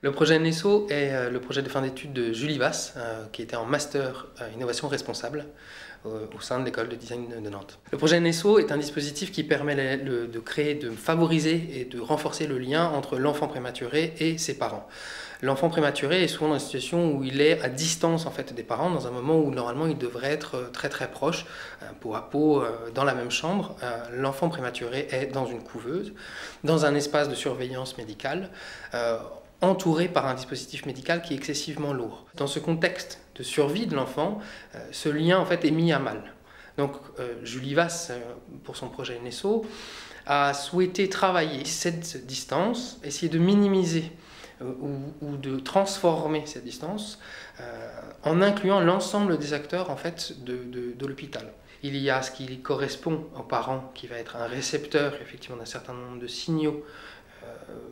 Le projet NSO est le projet de fin d'études de Julie Vasse, qui était en master innovation responsable au sein de l'école de design de Nantes. Le projet NSO est un dispositif qui permet de créer, de favoriser et de renforcer le lien entre l'enfant prématuré et ses parents. L'enfant prématuré est souvent dans une situation où il est à distance en fait, des parents, dans un moment où normalement il devrait être très très proche, peau à peau, dans la même chambre. L'enfant prématuré est dans une couveuse, dans un espace de surveillance médicale, entouré par un dispositif médical qui est excessivement lourd. Dans ce contexte de survie de l'enfant, ce lien en fait est mis à mal. Donc Julie Vasse, pour son projet NSO, a souhaité travailler cette distance, essayer de minimiser ou de transformer cette distance en incluant l'ensemble des acteurs en fait, de l'hôpital. Il y a ce qui correspond aux parents, qui va être un récepteur effectivement d'un certain nombre de signaux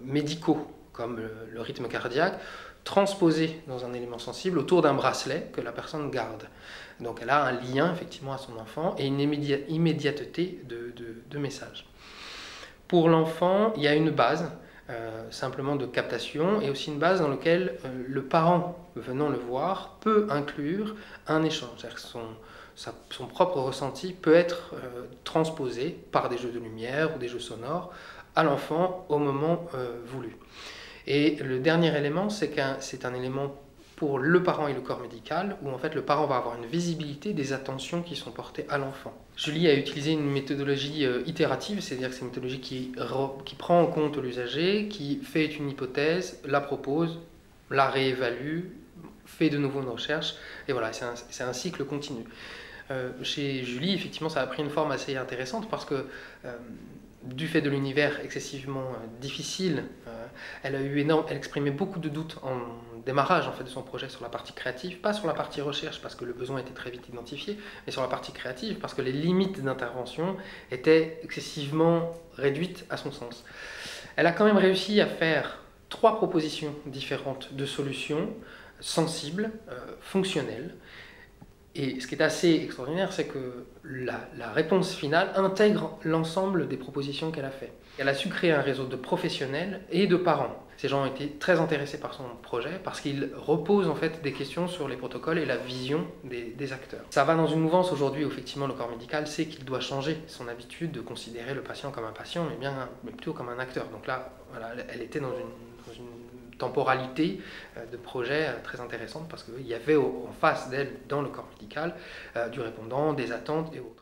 médicaux, comme le rythme cardiaque, transposé dans un élément sensible autour d'un bracelet que la personne garde. Donc elle a un lien effectivement à son enfant et une immédiateté de message. Pour l'enfant, il y a une base simplement de captation et aussi une base dans laquelle le parent venant le voir peut inclure un échange. C'est-à-dire que son propre ressenti peut être transposé par des jeux de lumière ou des jeux sonores à l'enfant au moment voulu. Et le dernier élément, c'est qu'un élément pour le parent et le corps médical, où en fait le parent va avoir une visibilité des attentions qui sont portées à l'enfant. Julie a utilisé une méthodologie itérative, c'est-à-dire que c'est une méthodologie qui prend en compte l'usager, qui fait une hypothèse, la propose, la réévalue, fait de nouveau une recherche, et voilà, c'est un cycle continu. Chez Julie, effectivement, ça a pris une forme assez intéressante parce que du fait de l'univers excessivement difficile, elle exprimait beaucoup de doutes en démarrage en fait, de son projet sur la partie créative, pas sur la partie recherche parce que le besoin était très vite identifié, mais sur la partie créative parce que les limites d'intervention étaient excessivement réduites à son sens. Elle a quand même réussi à faire 3 propositions différentes de solutions sensibles, fonctionnelles. Et ce qui est assez extraordinaire, c'est que la réponse finale intègre l'ensemble des propositions qu'elle a faites. Elle a su créer un réseau de professionnels et de parents. Ces gens ont été très intéressés par son projet parce qu'il repose en fait des questions sur les protocoles et la vision des acteurs. Ça va dans une mouvance aujourd'hui où effectivement le corps médical sait qu'il doit changer son habitude de considérer le patient comme un patient, mais plutôt comme un acteur. Donc là, voilà, elle était dans une temporalité de projet très intéressante parce qu'il y avait en face d'elle, dans le corps médical, du répondant, des attentes et autres.